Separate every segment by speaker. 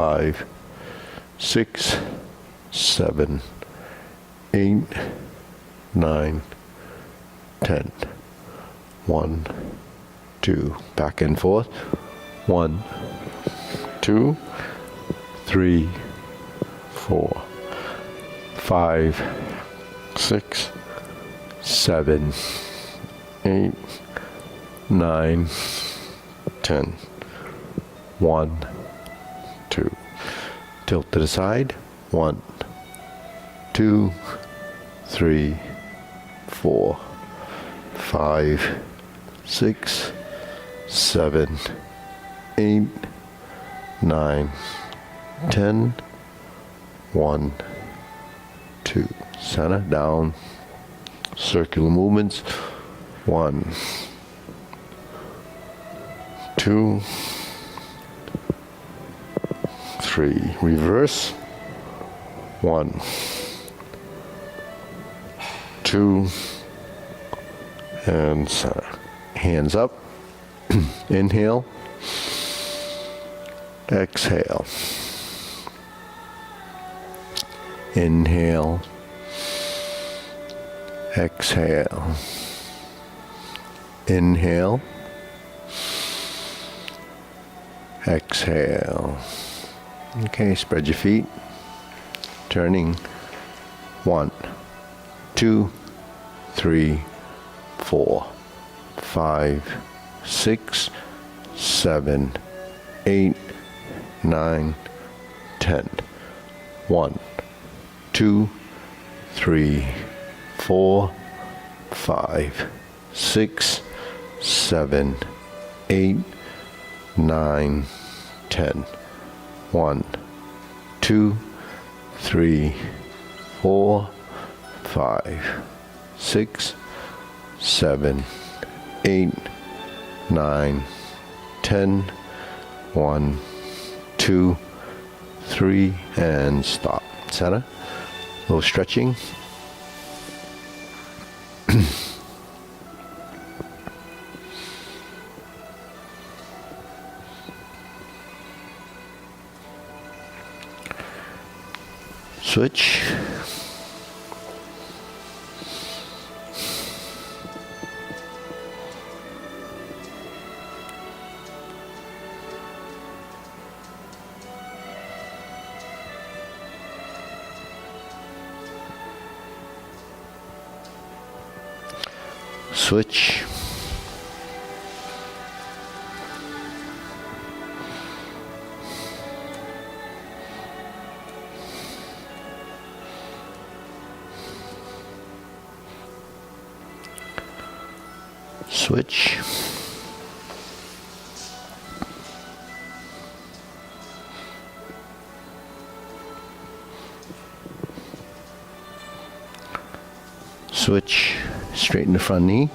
Speaker 1: 5, 6, 7, 8, 9, 10. 1, 2. Back and forth. 1, 2, 3, 4, 5, 6, 7, 8, 9, 10. 1, 2. Tilt to the side. 1, 2, 3, 4, 5, 6, 7, 8, 9, 10. 1, 2. Center, down. Circular movements. 1, 2, 3. Reverse. 1, 2, and center. Hands up. Inhale. Exhale. Inhale. Exhale. Inhale. Exhale. Okay, spread your feet. Turning. 1, 2, 3, 4, 5, 6, 7, 8, 9, 10. 1, 2, 3, 4, 5, 6, 7, 8, 9, 10. 1, 2, 3, 4, 5, 6, 7, 8, 9, 10. 1, 2, 3, and stop. Center. A little stretching. Switch. Switch. Switch. Switch. Straighten the front knee.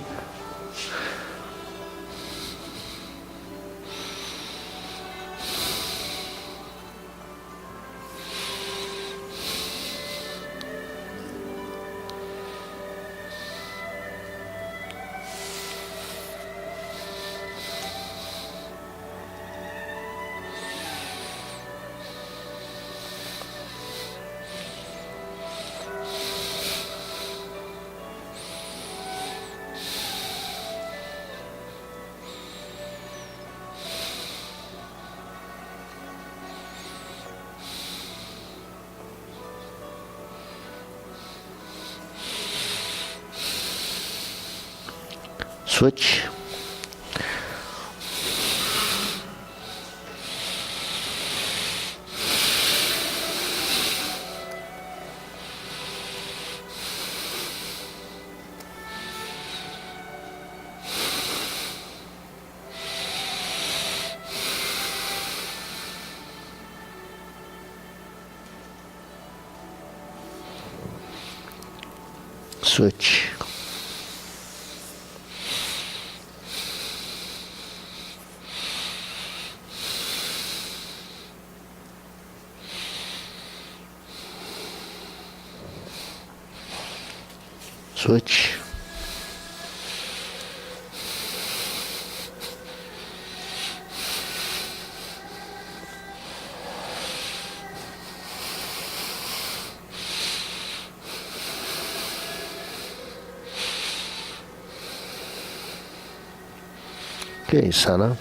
Speaker 1: Switch. Switch. Switch. Okay, Sana.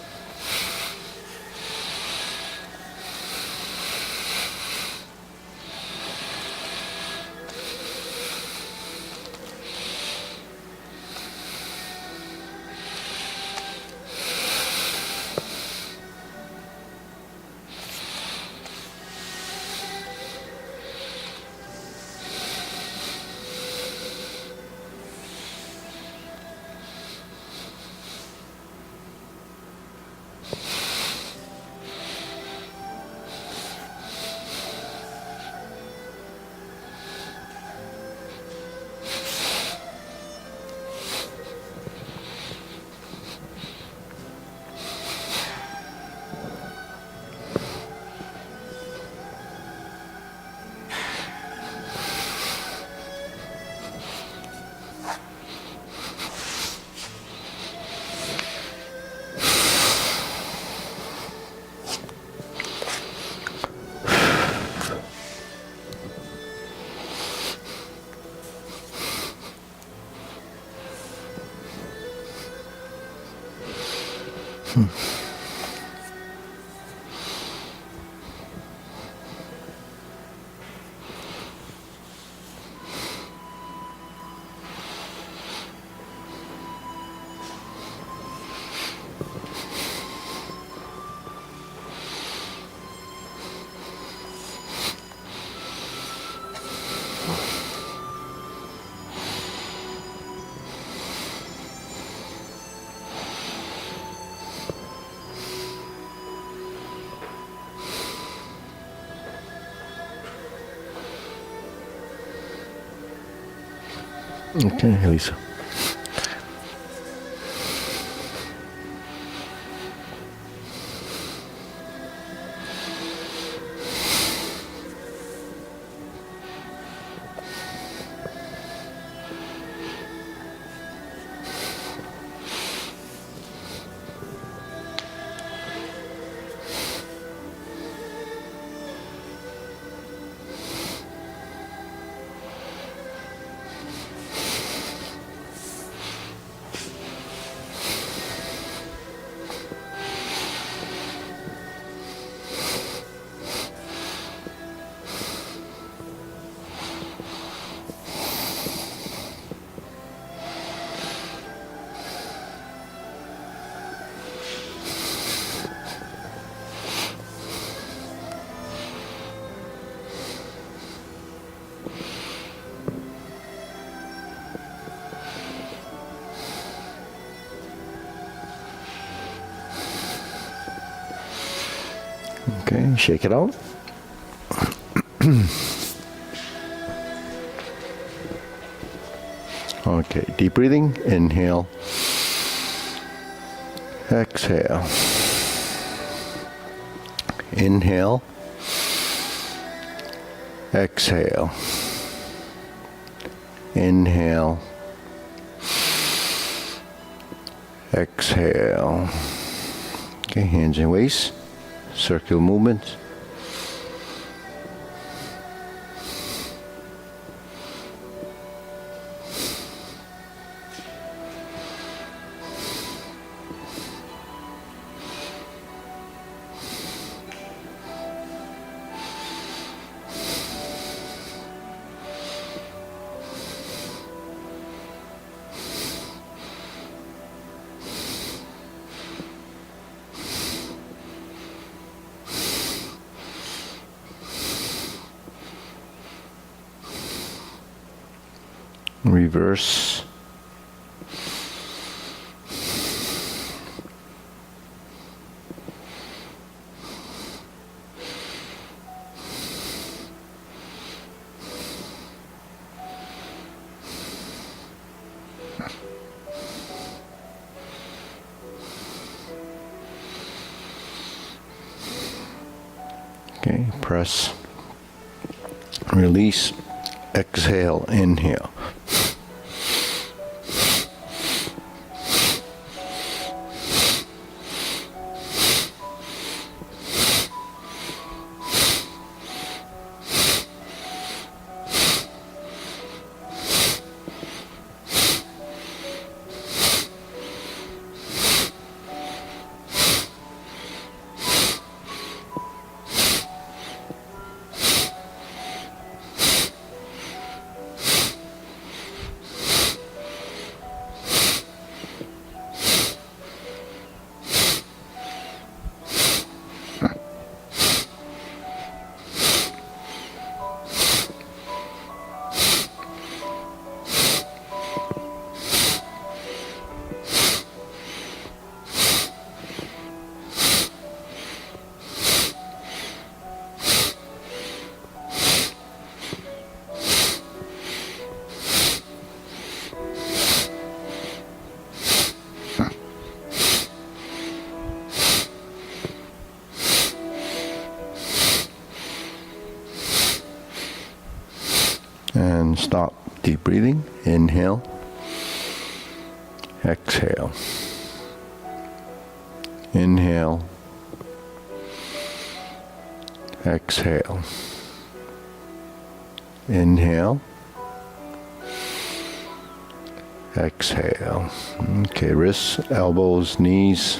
Speaker 1: Okay, Elisa. Okay, shake it out. Okay, deep breathing. Inhale. Exhale. Inhale. Exhale. Inhale. Exhale. Okay, hands and waist. Circular movements. Reverse. Okay, press. Release. Exhale. Inhale. and stop. Deep breathing. Inhale. Exhale. Inhale. Exhale. Inhale. Exhale. Okay, wrists, elbows, knees.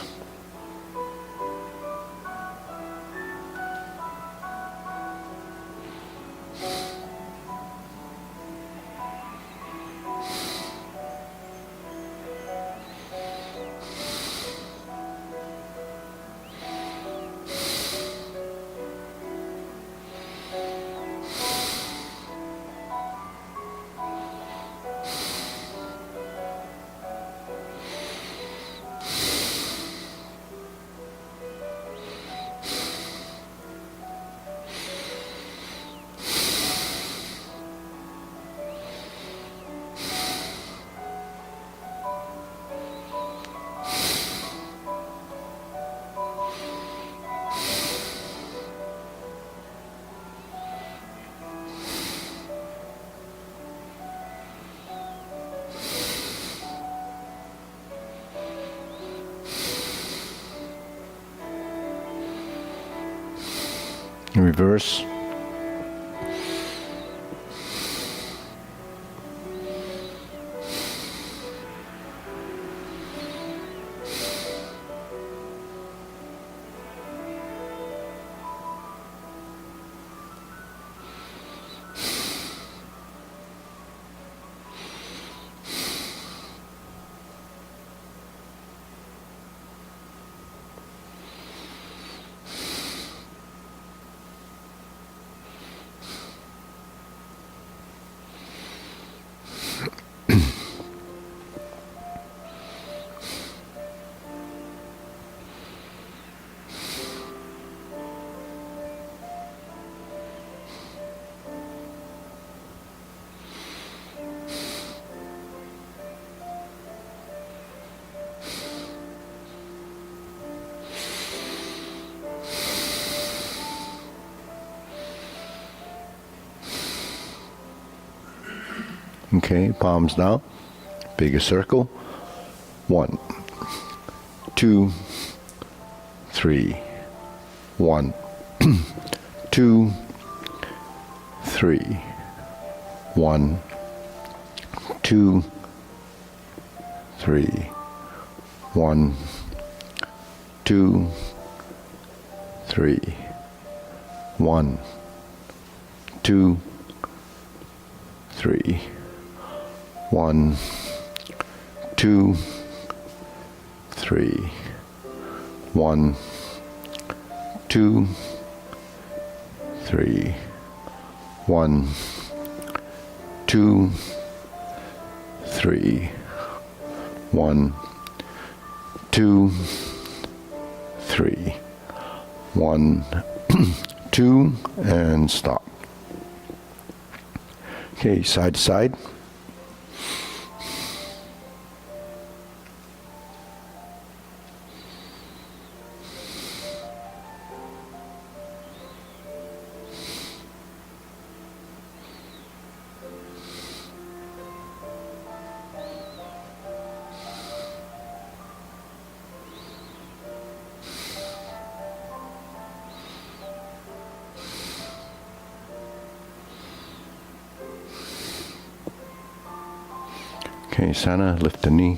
Speaker 1: Reverse. Okay, palms down. Bigger circle. 1, 2, 3. 1, 2, 3. 1, 2, 3. 1, 2, 3. 1, 2, 3. 1, 2, 3. 1, 2, 3. 1, 2, 3. 1, 2, 3. 1, 2, and stop. Okay, side to side. Okay, Sana, lift the knee.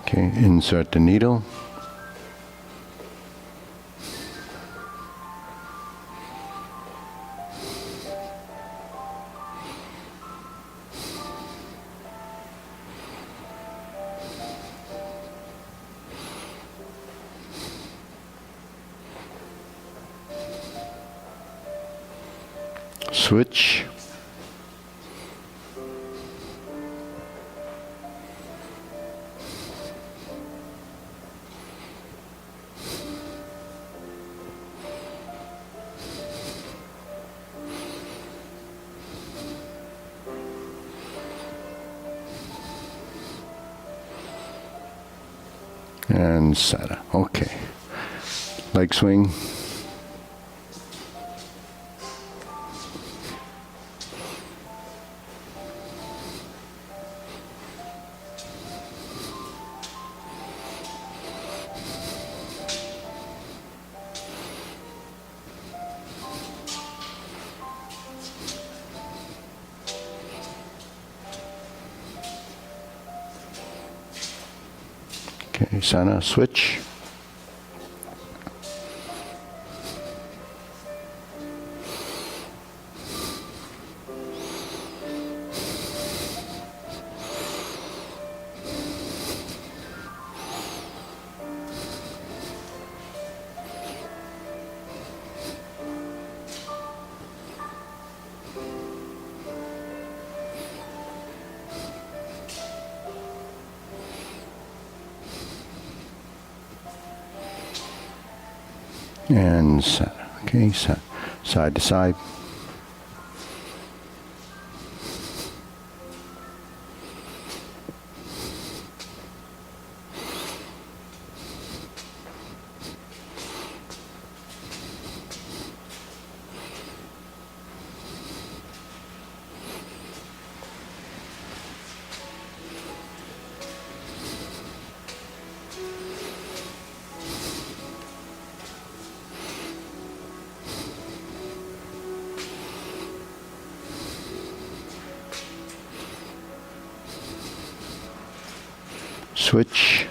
Speaker 1: Okay, insert the needle. Switch. And Sada. Okay. Leg swing. Okay, Sana, switch. And okay, side to side. Switch.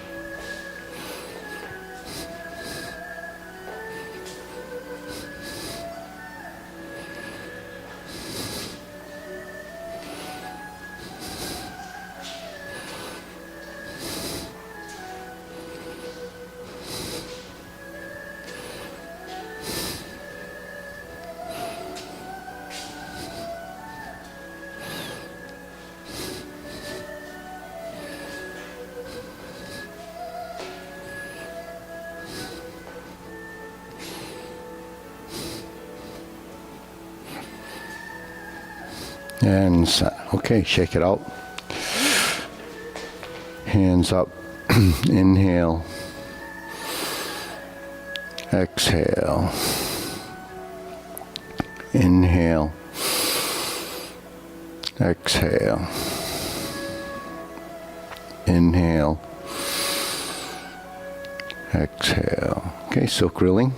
Speaker 1: And okay, shake it out. Hands up. Inhale. Exhale. Inhale. Exhale. Inhale. Exhale. Okay, silk rilling.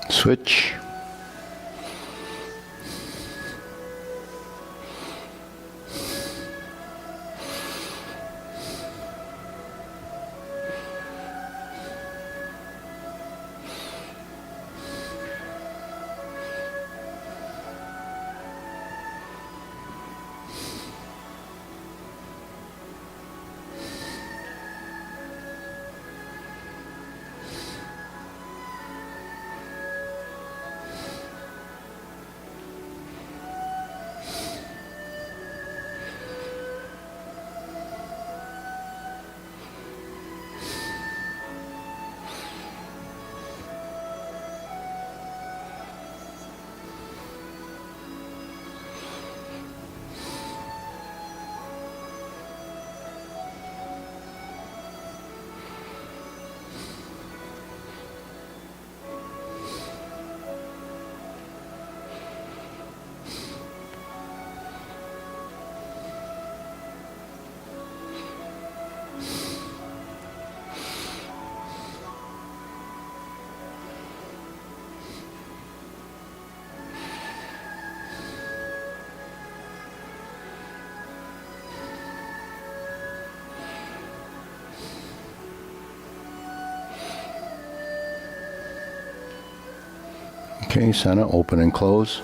Speaker 1: Switch. Okay, center, open and close.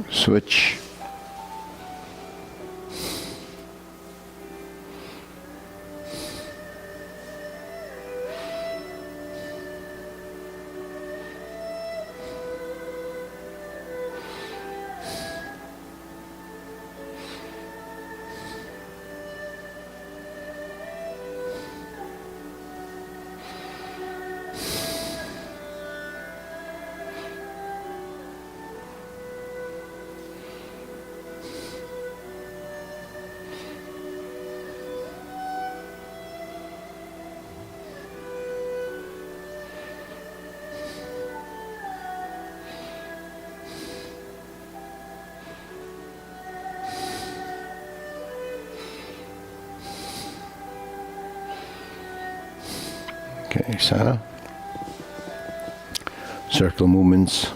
Speaker 1: Switch. Okay, center. Circle movements.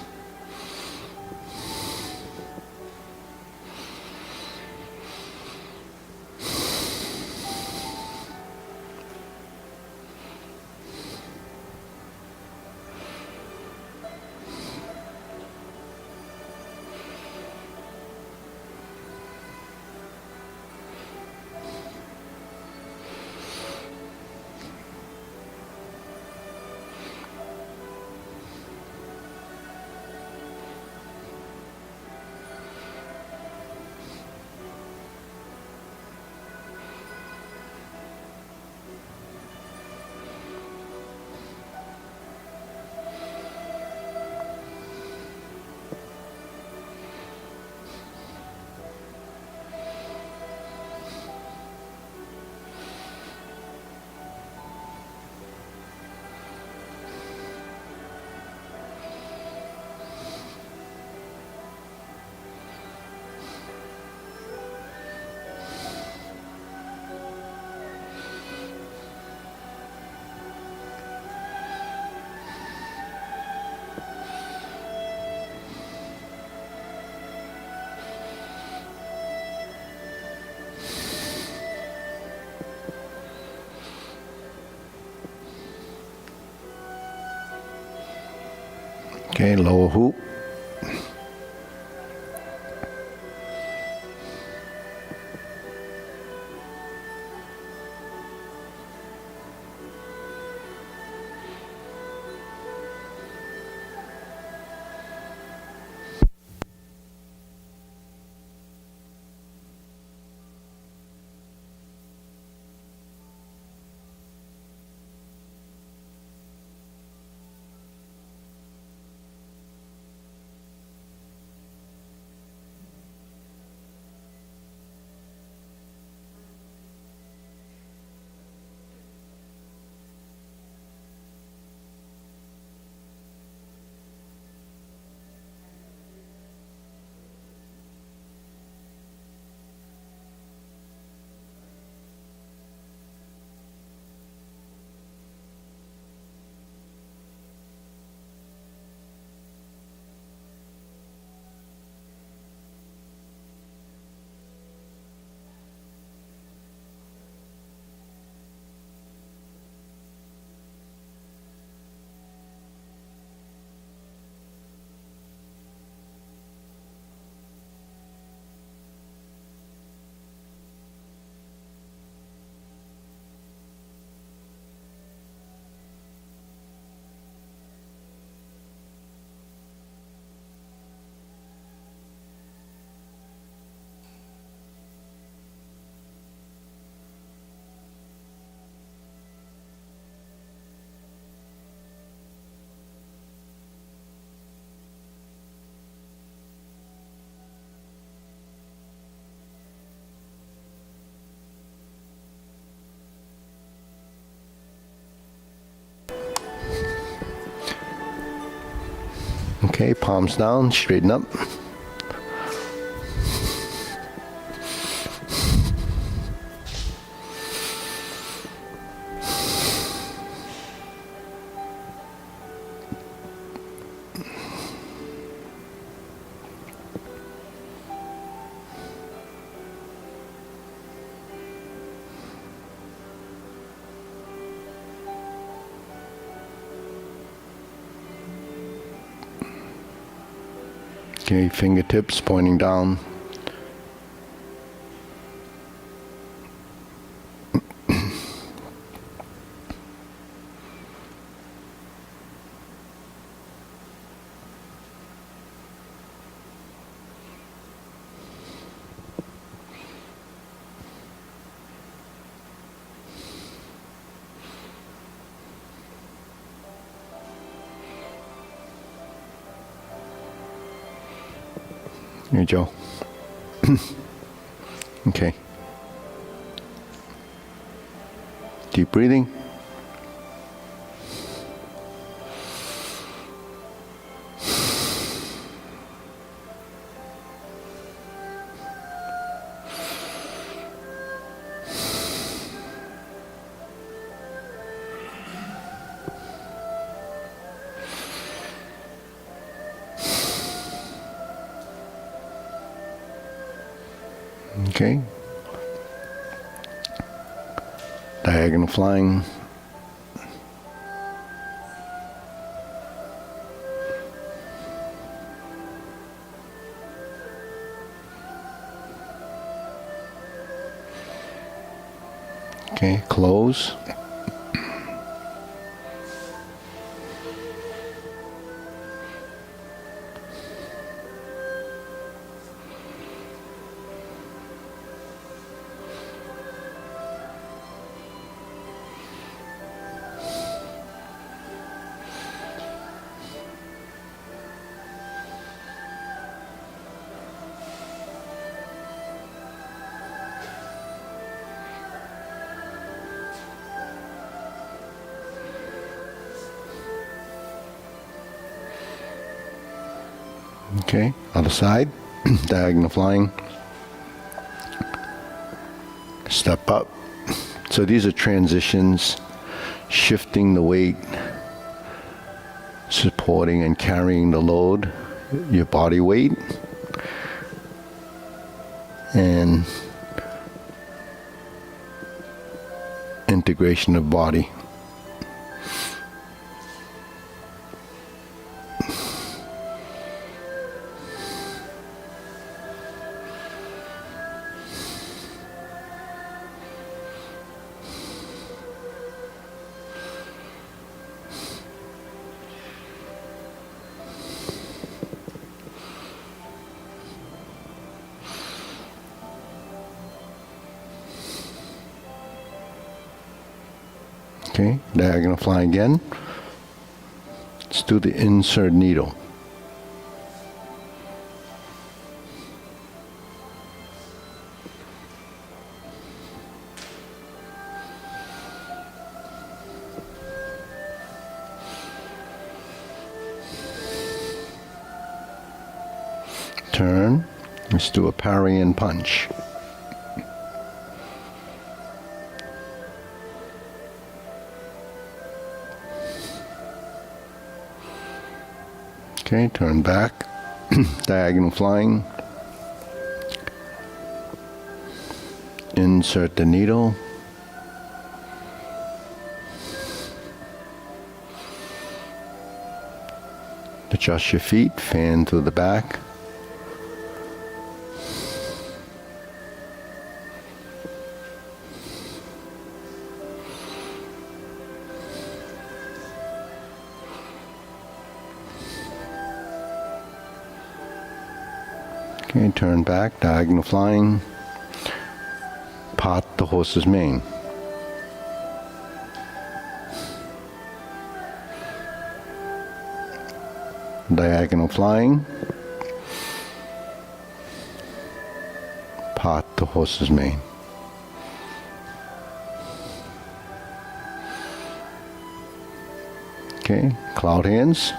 Speaker 1: Okay, lower hoop. Okay, palms down, straighten up. Okay, fingertips pointing down. Here you go. Okay. Deep breathing. Okay. Diagonal flying. Okay, close. Okay, other side. Diagonal flying. Step up. So these are transitions, shifting the weight, supporting and carrying the load, your body weight, and integration of body. Okay, diagonal fly again. Let's do the insert needle. Turn. Let's do a parry and punch. Okay, turn back. Diagonal flying. Insert the needle. Adjust your feet, fan through the back. Okay, turn back, diagonal flying. Part the horse's mane. Diagonal flying. Part the horse's mane. Okay, cloud hands.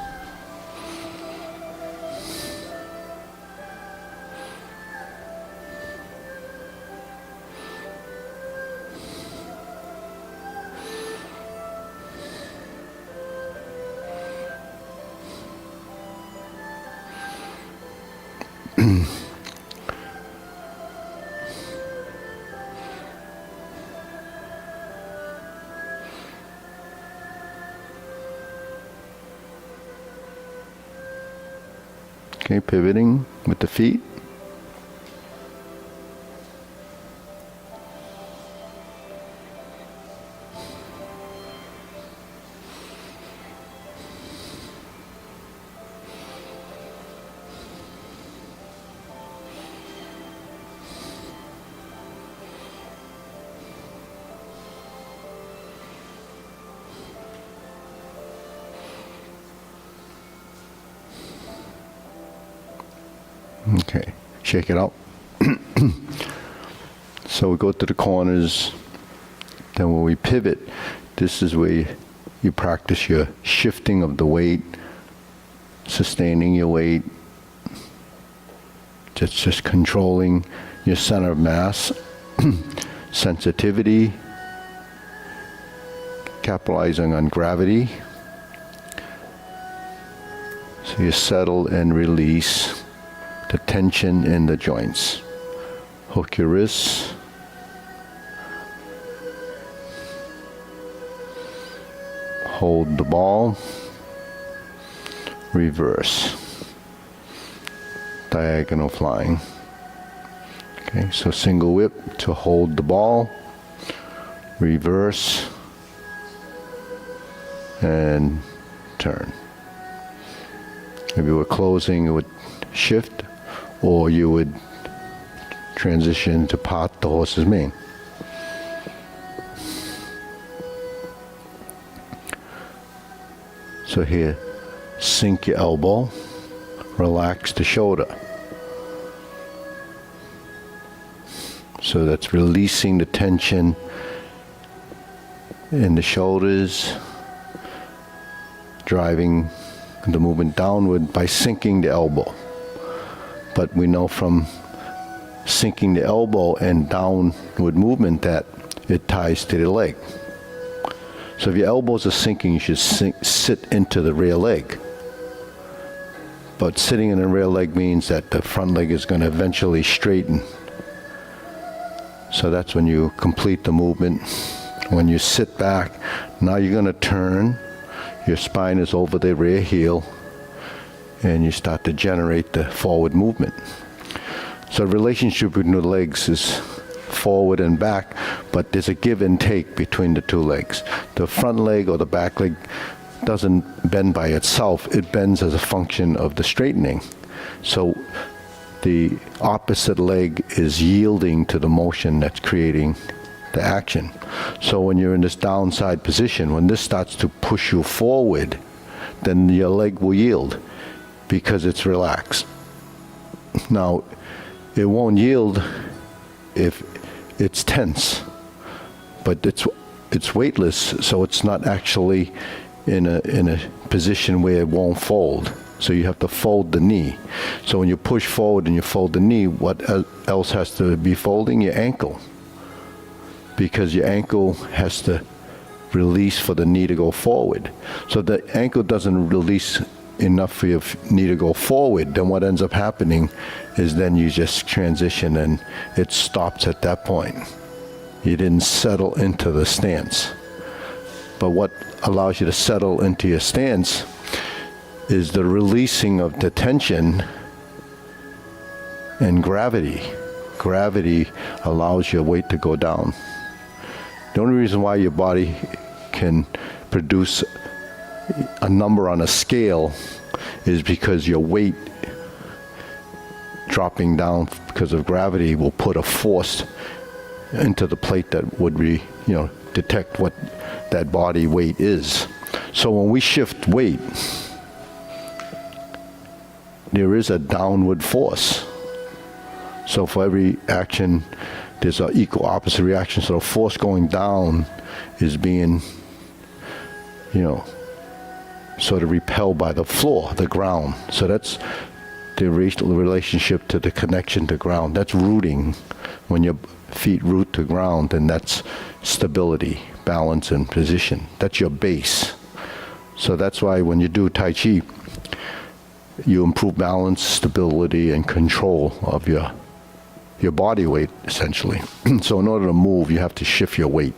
Speaker 1: Okay, pivoting with the feet. Okay, shake it out. So we go to the corners. Then when we pivot, this is where you practice your shifting of the weight, sustaining your weight, just controlling your center of mass, sensitivity, capitalizing on gravity. So you settle and release the tension in the joints. Hook your wrists. Hold the ball. Reverse. Diagonal flying. Okay, so single whip to hold the ball. Reverse. And turn. If you were closing, it would shift, or you would transition to part the horse's mane. So here, sink your elbow, relax the shoulder. So that's releasing the tension in the shoulders, driving the movement downward by sinking the elbow. But we know from sinking the elbow and downward movement that it ties to the leg. So if your elbows are sinking, you should sit into the rear leg. But sitting in the rear leg means that the front leg is going to eventually straighten. So that's when you complete the movement. When you sit back, now you're going to turn. Your spine is over the rear heel, and you start to generate the forward movement. So the relationship between the legs is forward and back, but there's a give and take between the two legs. The front leg or the back leg doesn't bend by itself. It bends as a function of the straightening. So the opposite leg is yielding to the motion that's creating the action. So when you're in this downside position, when this starts to push you forward, then your leg will yield because it's relaxed. Now, it won't yield if it's tense, but it's weightless, so it's not actually in a position where it won't fold. So you have to fold the knee. So when you push forward and you fold the knee, what else has to be folding? Your ankle. Because your ankle has to release for the knee to go forward. So the ankle doesn't release enough for your knee to go forward, then what ends up happening is then you just transition and it stops at that point. You didn't settle into the stance. But what allows you to settle into your stance is the releasing of the tension and gravity. Gravity allows your weight to go down. The only reason why your body can produce a number on a scale is because your weight dropping down because of gravity will put a force into the plate that would detect what that body weight is. So when we shift weight, there is a downward force. So for every action, there's an equal opposite reaction. So the force going down is being, sort of repelled by the floor, the ground. So that's the relationship to the connection to ground. That's rooting. When your feet root to ground, then that's stability, balance, and position. That's your base. So that's why when you do Tai Chi, you improve balance, stability, and control of your body weight, essentially. So in order to move, you have to shift your weight.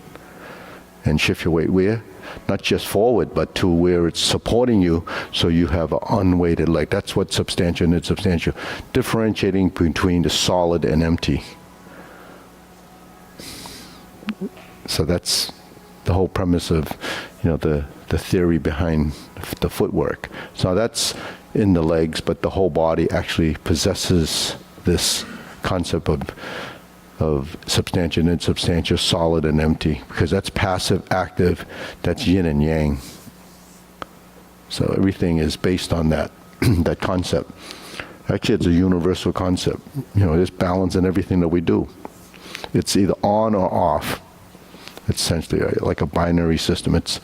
Speaker 1: And shift your weight where? Not just forward, but to where it's supporting you, so you have an unweighted leg. That's what substantial and insubstantial. Differentiating between the solid and empty. So that's the whole premise of, the theory behind the footwork. So that's in the legs, but the whole body actually possesses this concept of substantial and insubstantial, solid and empty, because that's passive, active, that's yin and yang. So everything is based on that, that concept. Actually, it's a universal concept. There's balance in everything that we do. It's either on or off. It's essentially like a binary system. It's,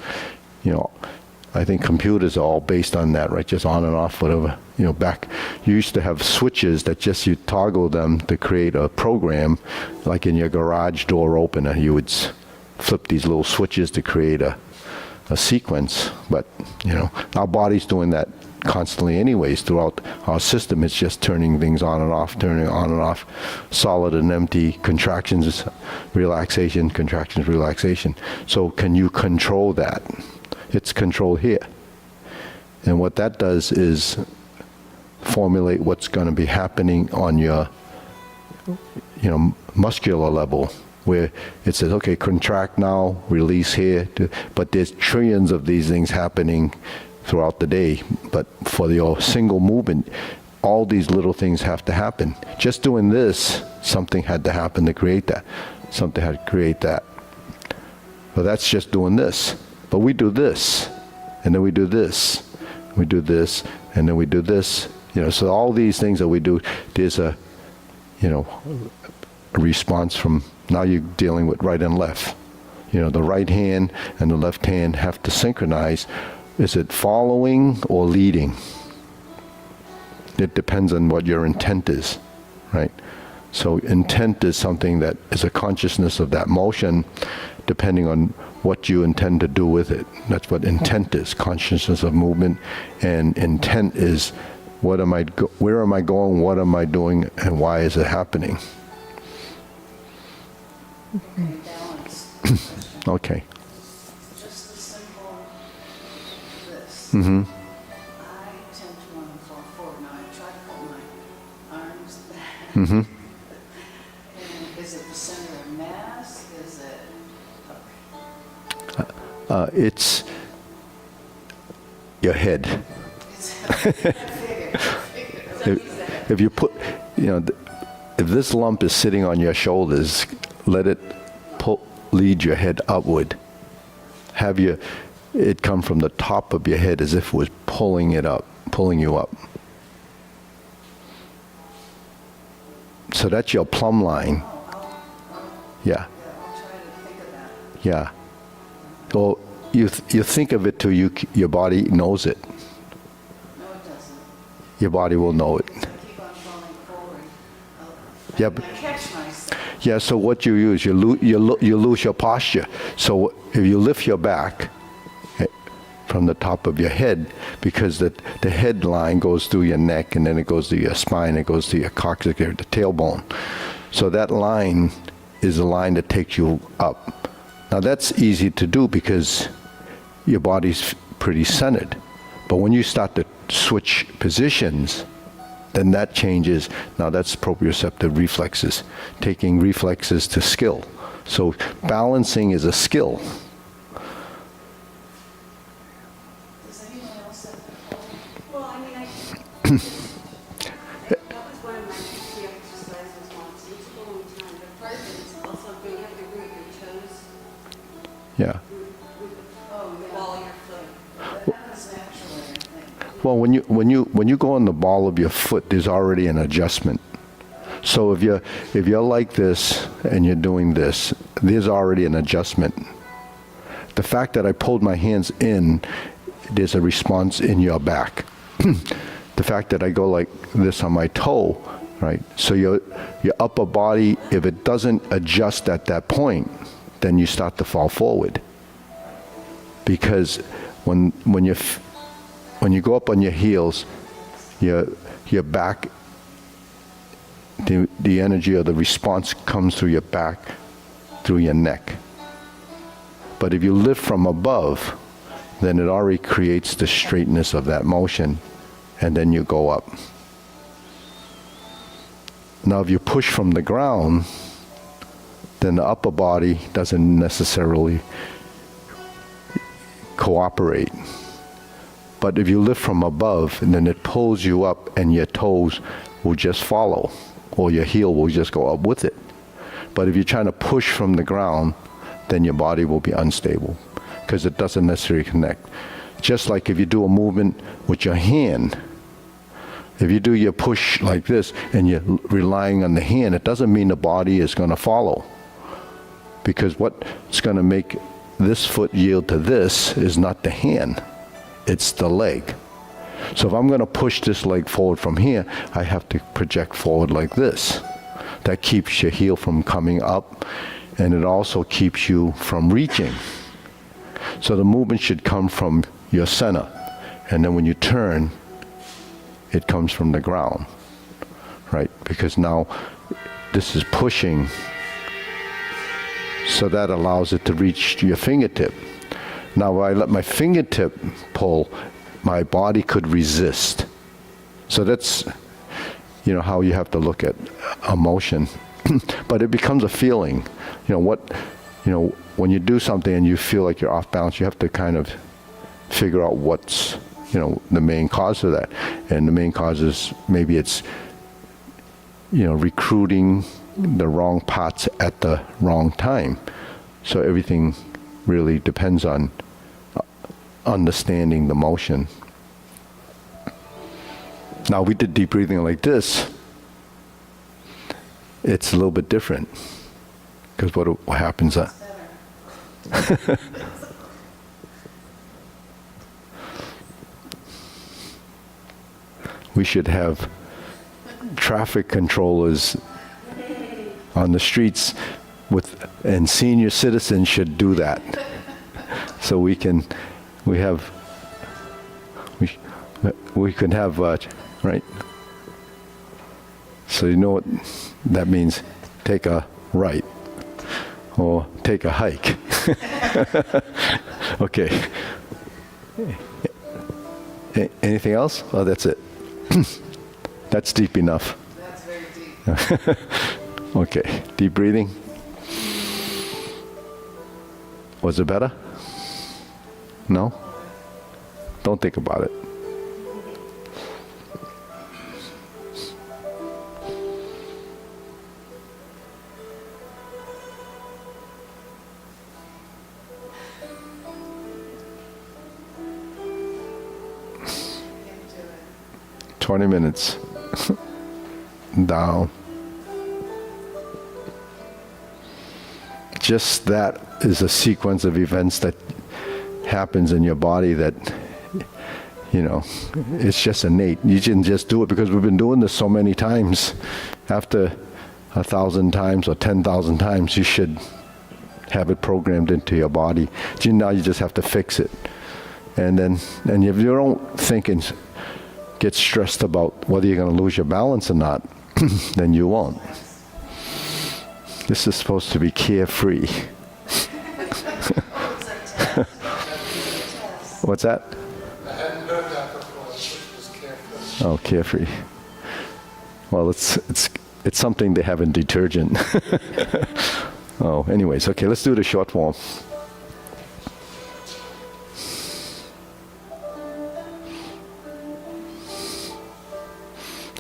Speaker 1: I think computers are all based on that, right? Just on and off, whatever. Back, you used to have switches that just you toggle them to create a program, like in your garage door opener. You would flip these little switches to create a sequence. But, our body's doing that constantly anyways throughout our system. It's just turning things on and off, turning on and off, solid and empty, contractions, relaxation, contractions, relaxation. So can you control that? It's controlled here. And what that does is formulate what's going to be happening on your, muscular level, where it says, okay, contract now, release here. But there's trillions of these things happening throughout the day. But for your single movement, all these little things have to happen. Just doing this, something had to happen to create that. Something had to create that. Well, that's just doing this. But we do this, and then we do this, we do this, and then we do this. So all these things that we do, there's a response from, now you're dealing with right and left. The right hand and the left hand have to synchronize. Is it following or leading? It depends on what your intent is, right? So intent is something that is a consciousness of that motion, depending on what you intend to do with it. That's what intent is, consciousness of movement. And intent is, where am I going, what am I doing, and why is it happening? Okay.
Speaker 2: Just the simple this.
Speaker 1: Mm-hmm.
Speaker 2: I tend to want to fall forward. Now I try to put my arms back.
Speaker 1: Mm-hmm.
Speaker 2: And is it the center of mass? Is it...
Speaker 1: It's your head. If you put, if this lump is sitting on your shoulders, let it lead your head upward. Have it come from the top of your head as if it was pulling you up. So that's your plumb line. Yeah.
Speaker 2: I'll try to think of that.
Speaker 1: Yeah. Well, you think of it till your body knows it.
Speaker 2: No, it doesn't.
Speaker 1: Your body will know it.
Speaker 2: I keep on falling forward.
Speaker 1: Yeah,
Speaker 2: I
Speaker 1: but
Speaker 2: catch myself.
Speaker 1: yeah. So what you use, you lose your posture. So if you lift your back from the top of your head, because the head line goes through your neck, and then it goes to your spine, it goes to your coccyx, the tailbone. So that line is the line that takes you up. Now that's easy to do because your body's pretty centered. But when you start to switch positions, then that changes. Now that's proprioceptive reflexes, taking reflexes to skill. So balancing is a skill.
Speaker 2: Does anyone else have that?
Speaker 3: Well, I mean, that was one of my Tai Chi exercises once. It took a long time, but part of it is also being able to root your toes
Speaker 1: Yeah.
Speaker 2: Oh, yeah.
Speaker 3: while you're footing.
Speaker 2: That happens naturally, I think.
Speaker 1: Well, when you go on the ball of your foot, there's already an adjustment. So if you're like this and you're doing this, there's already an adjustment. The fact that I pulled my hands in, there's a response in your back. The fact that I go like this on my toe, right? So your upper body, if it doesn't adjust at that point, then you start to fall forward. Because when you go up on your heels, your back, the energy or the response comes through your back, through your neck. But if you lift from above, then it already creates the straightness of that motion, and then you go up. Now if you push from the ground, then the upper body doesn't necessarily cooperate. But if you lift from above, then it pulls you up and your toes will just follow, or your heel will just go up with it. But if you're trying to push from the ground, then your body will be unstable because it doesn't necessarily connect. Just like if you do a movement with your hand, if you do your push like this and you're relying on the hand, it doesn't mean the body is going to follow. Because what's going to make this foot yield to this is not the hand, it's the leg. So if I'm going to push this leg forward from here, I have to project forward like this. That keeps your heel from coming up, and it also keeps you from reaching. So the movement should come from your center, and then when you turn, it comes from the ground, right? Because now this is pushing, so that allows it to reach your fingertip. Now when I let my fingertip pull, my body could resist. So that's, how you have to look at emotion. But it becomes a feeling. When you do something and you feel like you're off balance, you have to kind of figure out what's, the main cause of that. And the main cause is maybe it's, recruiting the wrong parts at the wrong time. So everything really depends on understanding the motion. Now we did deep breathing like this. It's a little bit different because what happens? We should have traffic controllers on the streets and senior citizens should do that. So we can have, right? So you know what that means? Take a right or take a hike. Okay. Anything else? Oh, that's it. That's deep enough.
Speaker 2: That's very deep.
Speaker 1: Okay, deep breathing. Was it better? No? Don't think about it.
Speaker 2: Can't do it.
Speaker 1: 20 minutes. Down. Just that is a sequence of events that happens in your body that, it's just innate. You shouldn't just do it because we've been doing this so many times. After 1,000 times or 10,000 times, you should have it programmed into your body. Now you just have to fix it. And if you don't think and get stressed about whether you're going to lose your balance or not, then you won't. This is supposed to be carefree. What's that?
Speaker 4: I hadn't heard that before. It was careful.
Speaker 1: Oh, carefree. Well, it's something they have in detergent. Oh, anyways, okay, let's do the short form.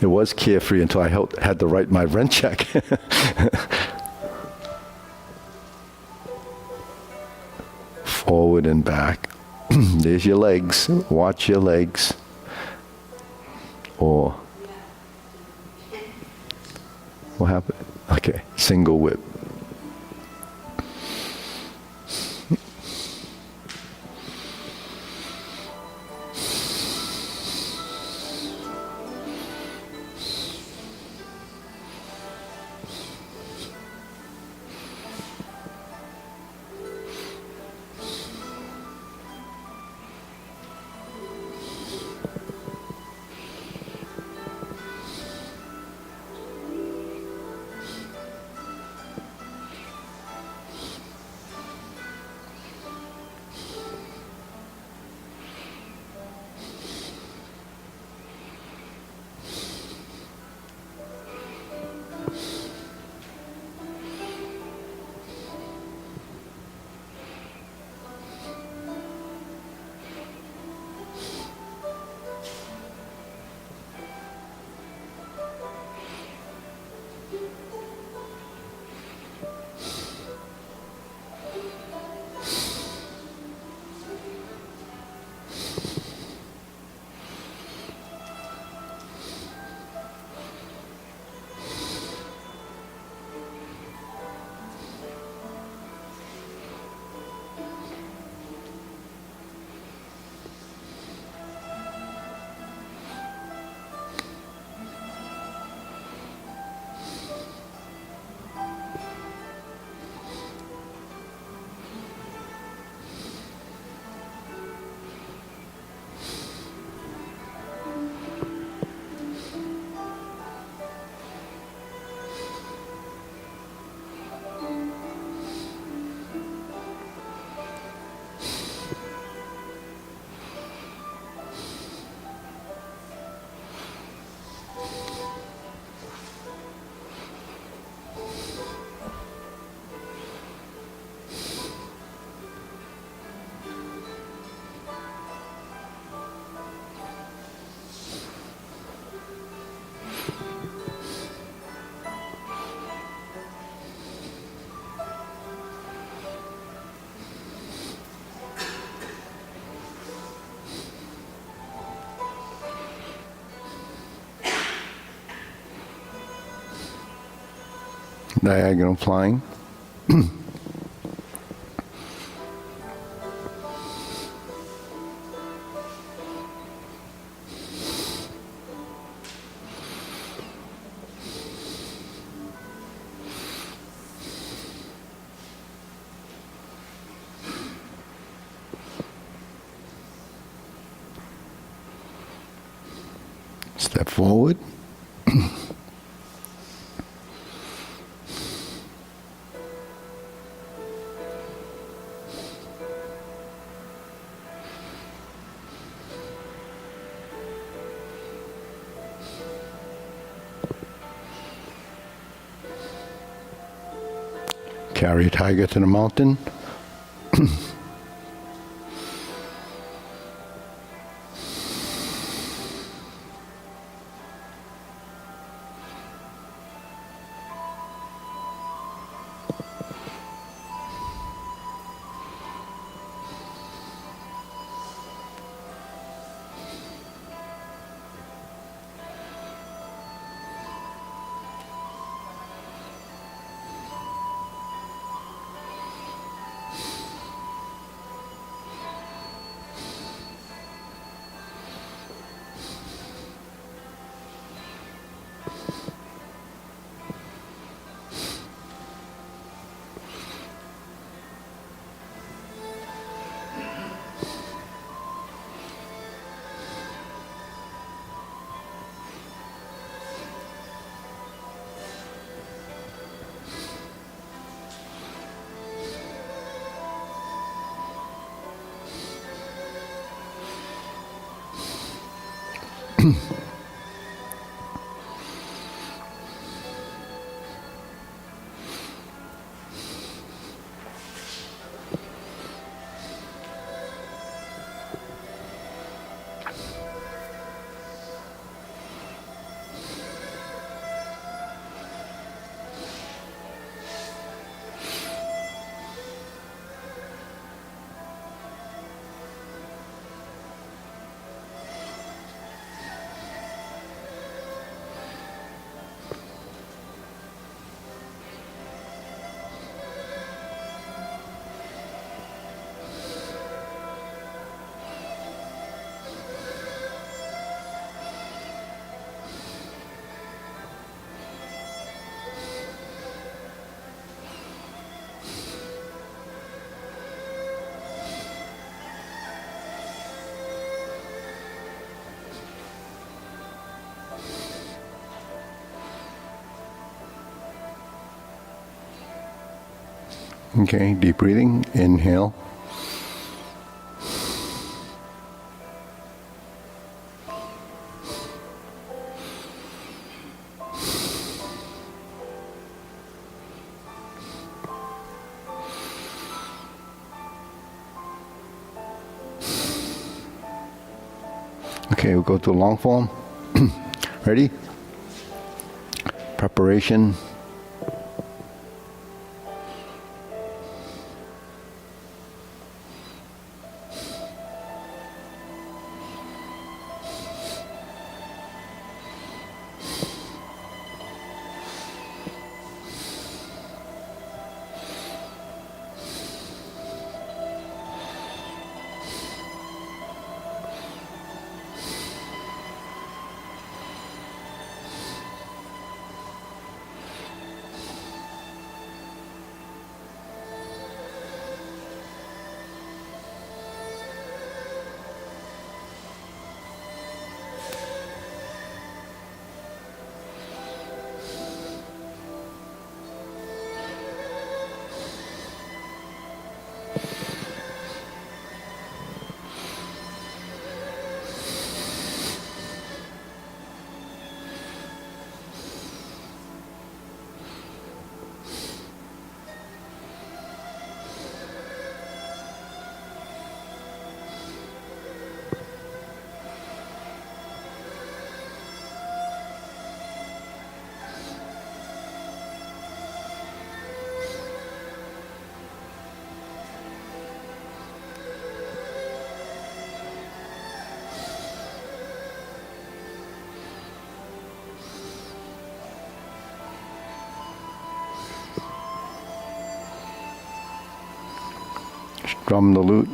Speaker 1: It was carefree until I had to write my rent check. Forward and back. There's your legs. Watch your legs. Or what happened? Okay, single whip. diagonal flying. Step forward. Carry a tiger to the mountain. Okay, deep breathing, inhale. Okay, we'll go to long form. Ready? Preparation. drum the lute.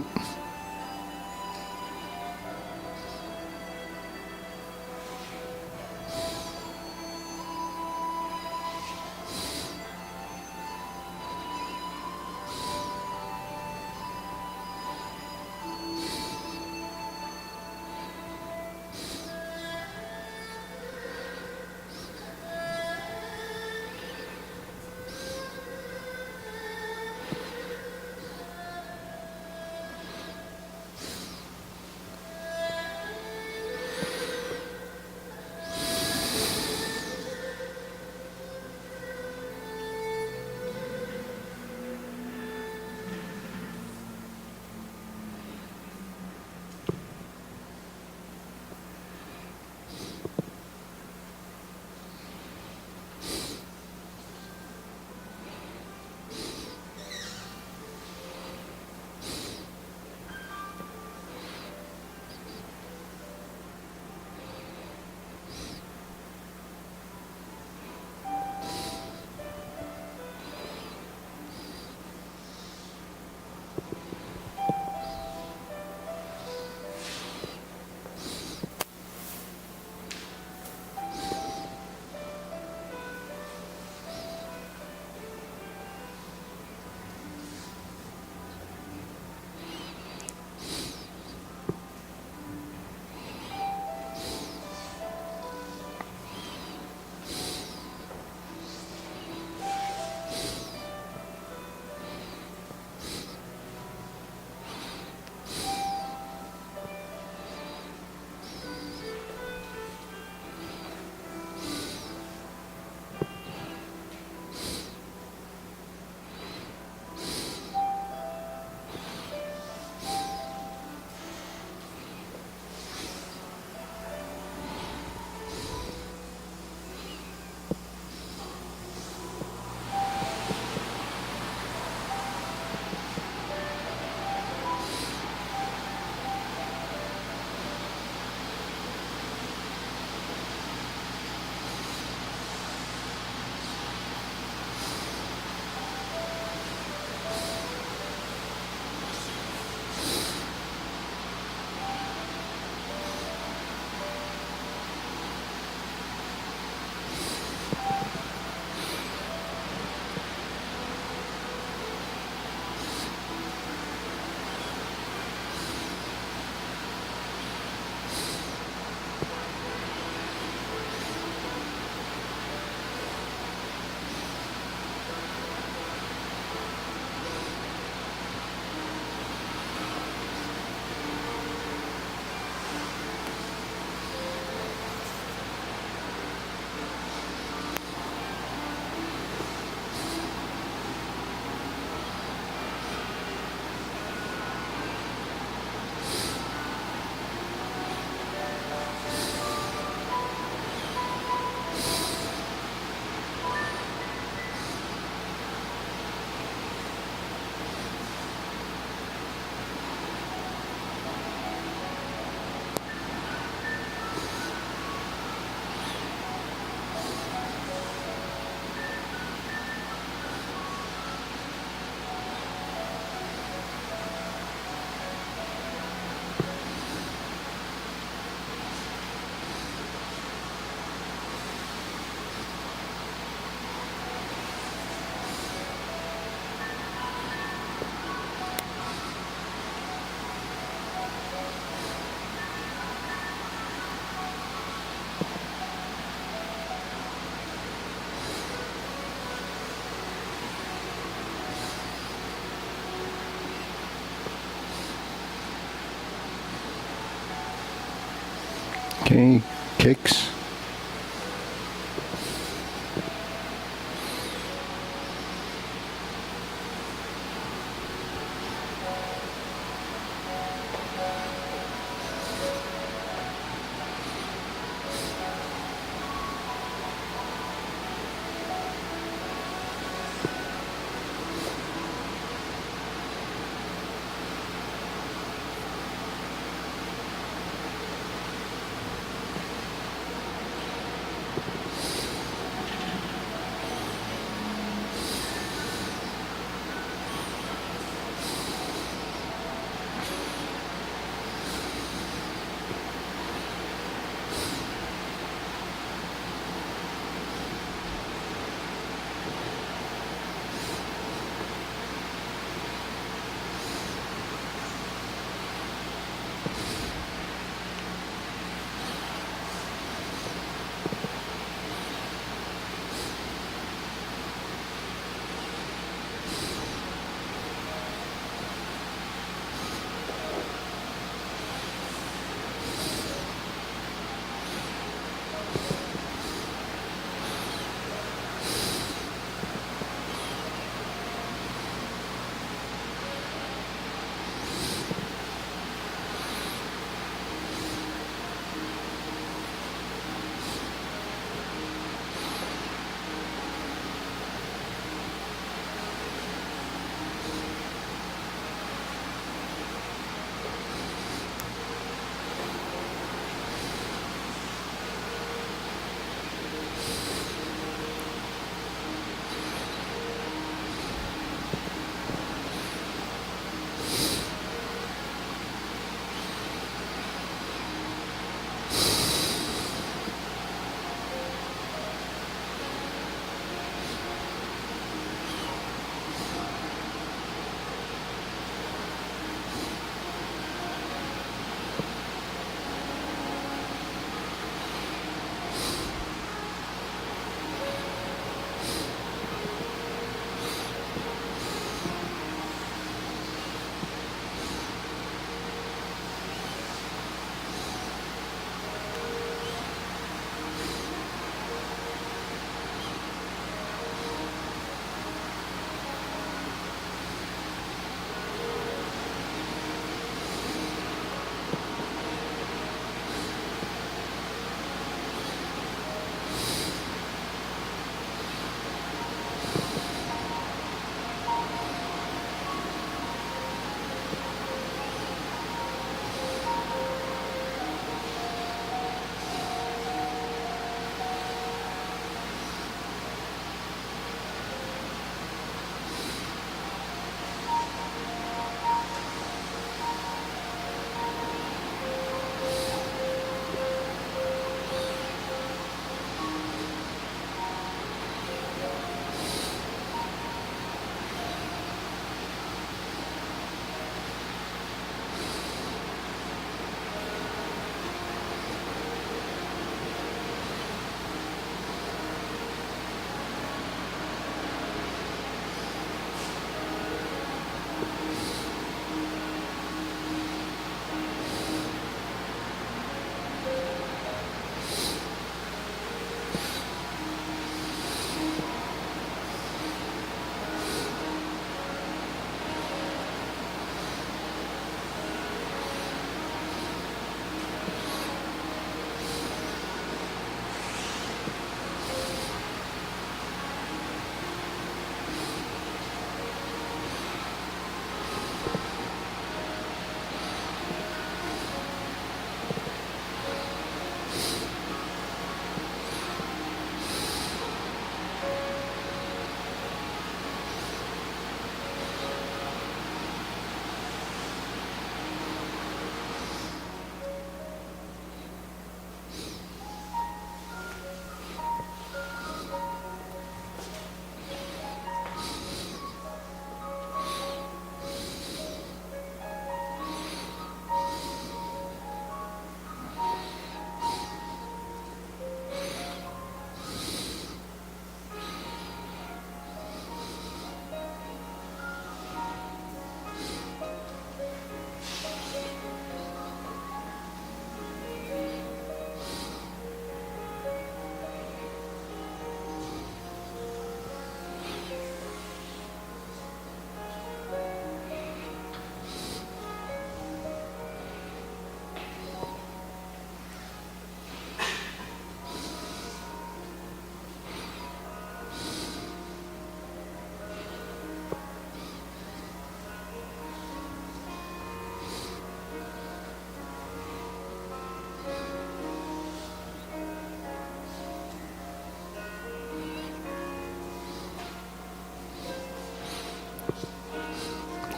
Speaker 1: Okay, kicks.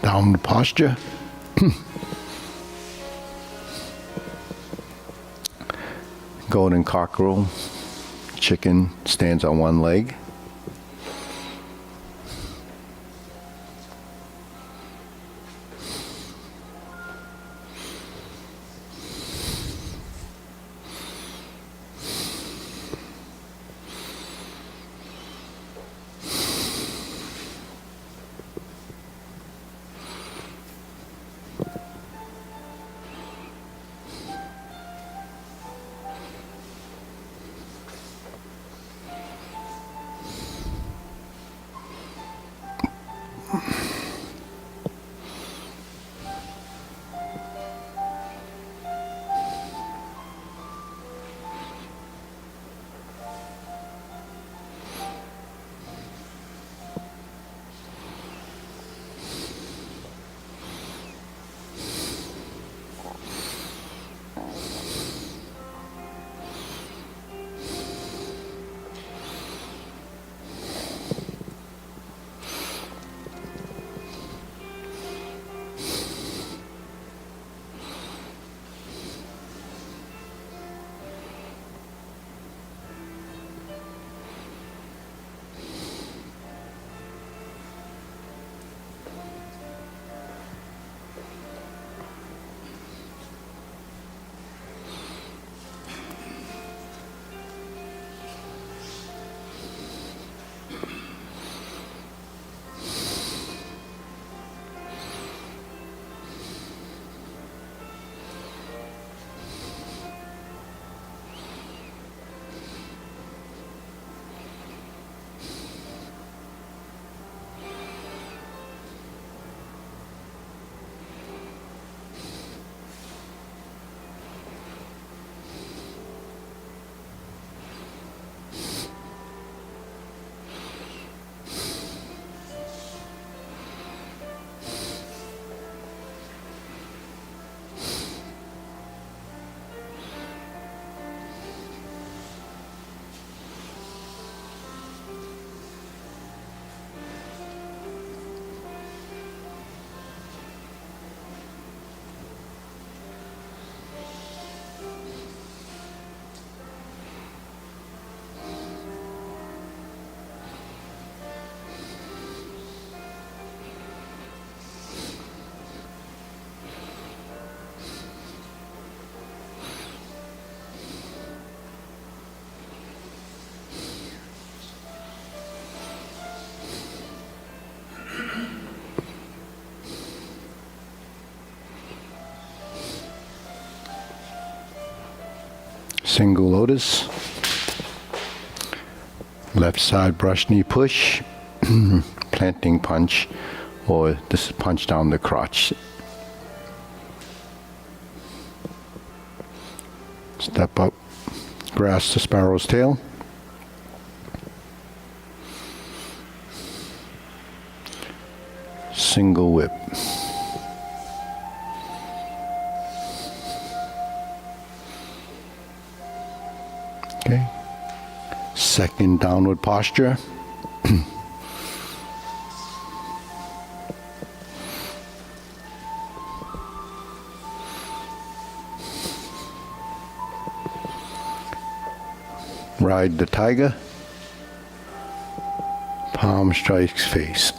Speaker 1: Down posture. Golden cockerel. Chicken stands on one leg. Single lotus. Left side brush knee push. Planting punch, or this is punch down the crotch. Step up, grasp the sparrow's tail. Single whip. Okay. Second downward posture. Ride the tiger. Palm strikes face.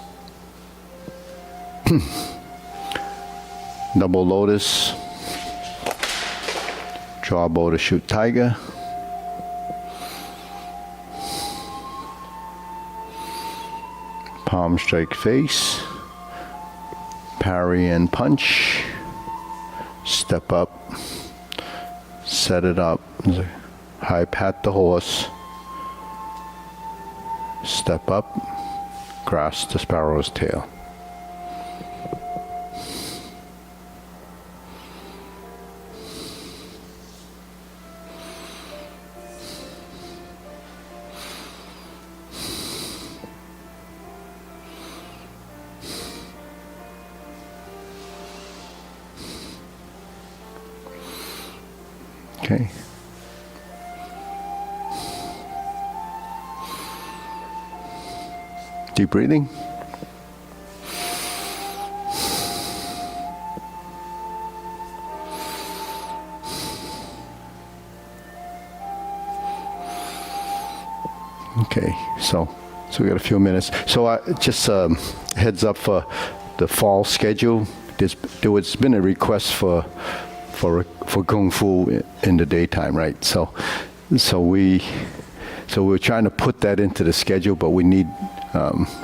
Speaker 1: Double lotus. Draw bow to shoot tiger. Palm strike face. Parry and punch. Step up. Set it up. High pat the horse. Step up. Grasp the sparrow's tail. Okay. Deep breathing. Okay, so we got a few minutes. So just heads up for the fall schedule. There's been a request for Kung Fu in the daytime, right? So we're trying to put that into the schedule, but we need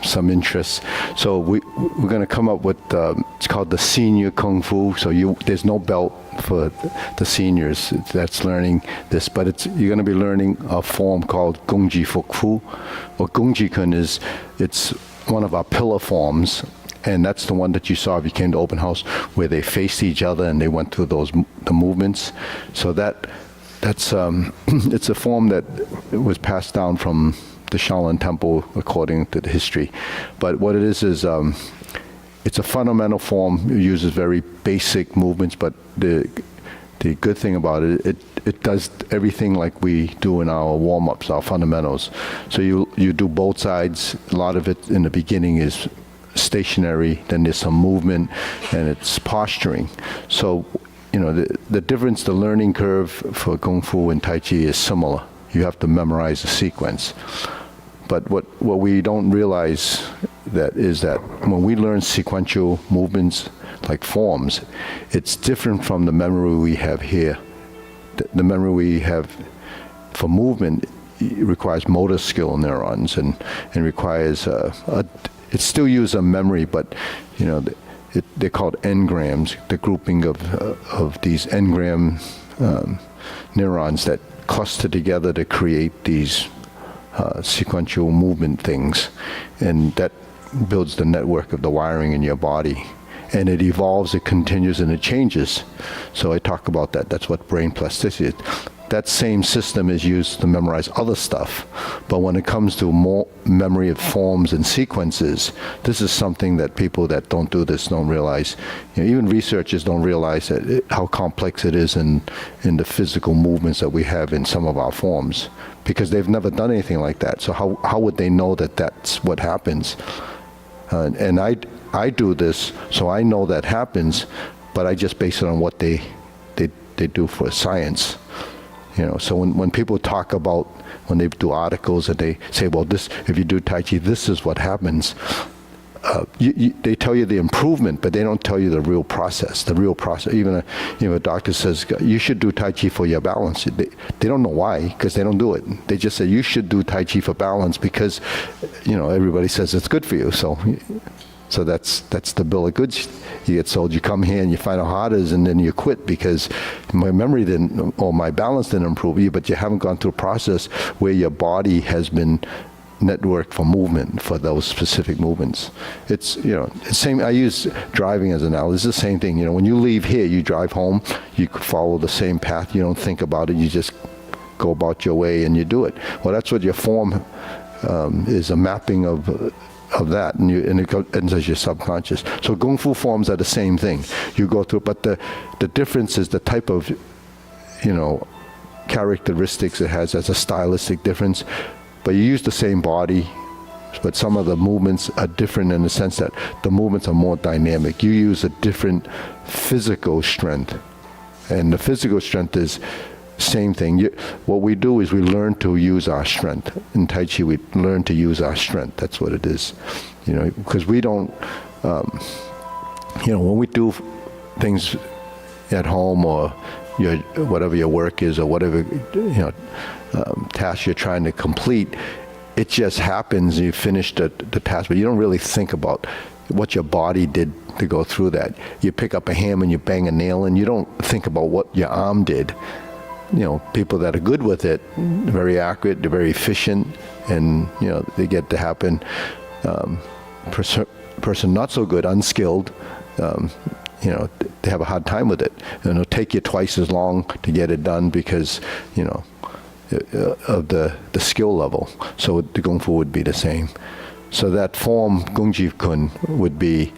Speaker 1: some interest. So we're going to come up with it's called the senior Kung Fu. So there's no belt for the seniors that's learning this, but you're going to be learning a form called Gongji Fuk Fu, or Gongji Kun it's one of our pillar forms. And that's the one that you saw if you came to open house, where they faced each other and they went through the movements. So that's it's a form that was passed down from the Shaolin Temple according to the history. But what it is it's a fundamental form. It uses very basic movements, but the good thing about it does everything like we do in our warm-ups, our fundamentals. So you do both sides. A lot of it in the beginning is stationary, then there's some movement, and it's posturing. So, the difference, the learning curve for Kung Fu and Tai Chi is similar. You have to memorize the sequence. But what we don't realize is that when we learn sequential movements like forms, it's different from the memory we have here. The memory we have for movement requires motor skill neurons and requires it still uses a memory, but they're called engrams, the grouping of these engram neurons that cluster together to create these sequential movement things, and that builds the network of the wiring in your body. And it evolves, it continues, and it changes. So I talk about that. That's what brain plasticity is. That same system is used to memorize other stuff. But when it comes to more memory of forms and sequences, this is something that people that don't do this don't realize. Even researchers don't realize how complex it is in the physical movements that we have in some of our forms, because they've never done anything like that. So how would they know that that's what happens? And I do this, so I know that happens, but I just base it on what they do for science. So when people talk about, when they do articles and they say, well, if you do Tai Chi, this is what happens. They tell you the improvement, but they don't tell you the real process. The real process. Even a doctor says you should do Tai Chi for your balance. They don't know why, because they don't do it. They just say you should do Tai Chi for balance because everybody says it's good for you. So that's the bill of goods you get sold. You come here and you find out how hard it is, and then you quit because my memory didn't, or my balance didn't improve you, but you haven't gone through a process where your body has been networked for movement, for those specific movements. It's, it's same. I use driving as an analogy. It's the same thing. When you leave here, you drive home, you follow the same path. You don't think about it. You just go about your way and you do it. Well, that's what your form is, a mapping of that, and it enters your subconscious. So Kung Fu forms are the same thing. You go through, but the difference is the type of, characteristics it has as a stylistic difference. But you use the same body, but some of the movements are different in the sense that the movements are more dynamic. You use a different physical strength, and the physical strength is same thing. What we do is we learn to use our strength. In Tai Chi, we learn to use our strength. That's what it is. Because we don't, when we do things at home or whatever your work is or whatever, task you're trying to complete, it just happens and you finish the task, but you don't really think about what your body did to go through that. You pick up a hammer and you bang a nail and you don't think about what your arm did. People that are good with it, very accurate, they're very efficient, and they get to happen. Person not so good, unskilled, they have a hard time with it, and it'll take you twice as long to get it done because of the skill level. So the Kung Fu would be the same. So that form, Gongji Kun, would be,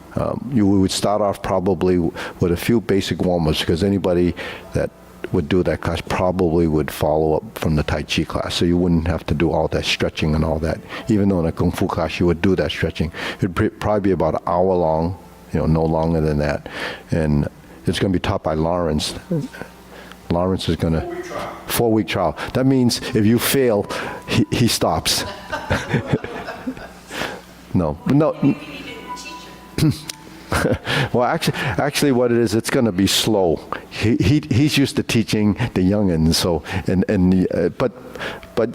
Speaker 1: we would start off probably with a few basic warm-ups, because anybody that would do that class probably would follow up from the Tai Chi class. So you wouldn't have to do all that stretching and all that. Even though in a Kung Fu class you would do that stretching. It would probably be about an hour long, no longer than that. And it's going to be taught by Lawrence Lawrence is going to... 4-week trial. That means if you fail, he stops. No.
Speaker 3: Maybe he didn't teach her.
Speaker 1: Well, actually, what it is, it's going to be slow. He's used to teaching the youngins, so but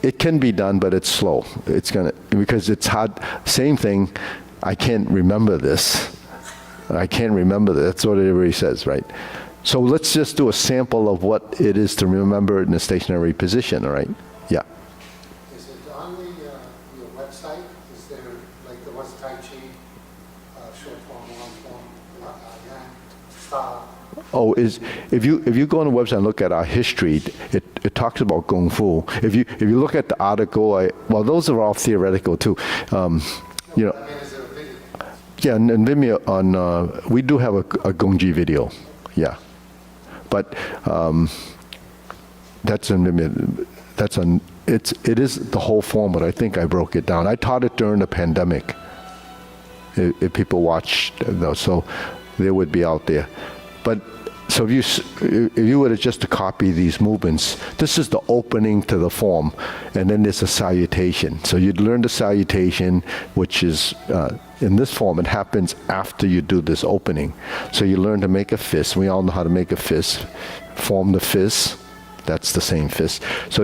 Speaker 1: it can be done, but it's slow. It's gonna, because it's hard. Same thing. I can't remember this. That's what everybody says, right? So let's just do a sample of what it is to remember in a stationary position. All right? Yeah.
Speaker 4: Is it on your website? Is there, like there was Tai Chi, short form, long form, yang, style?
Speaker 1: Oh, if you go on the website and look at our history, it talks about Kung Fu. If you look at the article, well, those are all theoretical too. You know,
Speaker 4: I mean, is there a video?
Speaker 1: yeah, and Vimeo on we do have a Gongji video, yeah, but that's in Vimeo. That's on. It is the whole form, but I think I broke it down. I taught it during the pandemic. If people watched those, so they would be out there. But so if you were to just to copy these movements, this is the opening to the form, and then there's a salutation. So you'd learn the salutation, which is in this form. It happens after you do this opening. So you learn to make a fist. We all know how to make a fist. Form the fist. That's the same fist. So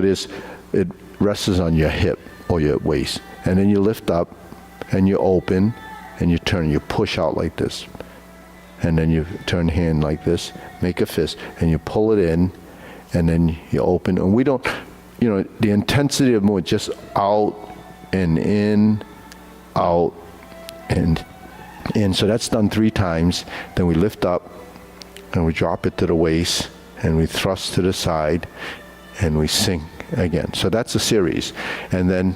Speaker 1: it rests on your hip or your waist, and then you lift up, and you open, and you turn. You push out like this. And then you turn the hand like this, make a fist, and you pull it in, and then you open. And we don't, the intensity of movement, just out and in, out and in. So that's done 3 times. Then we lift up, and we drop it to the waist, and we thrust to the side, and we sink again. So that's a series. And then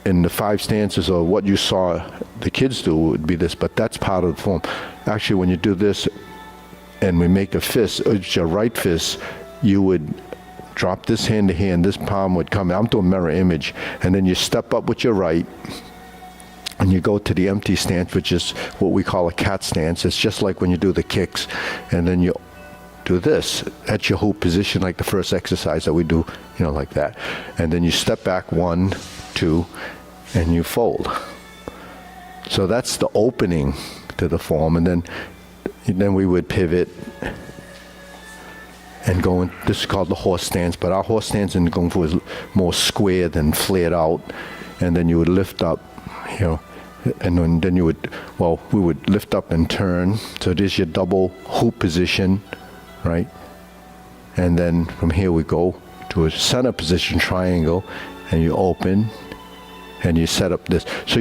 Speaker 1: in the 5 stances, or what you saw the kids do would be this, but that's part of the form. Actually, when you do this and we make a fist, it's your right fist, you would drop this hand to hand, this palm would come, I'm doing mirror image, and then you step up with your right, and you go to the empty stance, which is what we call a cat stance. It's just like when you do the kicks, and then you do this. That's your hoop position, like the first exercise that we do, like that. And then you step back 1, 2, and you fold. So that's the opening to the form, and then we would pivot and go in. This is called the horse stance, but our horse stance in Kung Fu is more square than flared out. And then you would lift up, and then you would, we would lift up and turn. So there's your double hoop position, right? And then from here we go to a center position triangle, and you open, and you set up this. So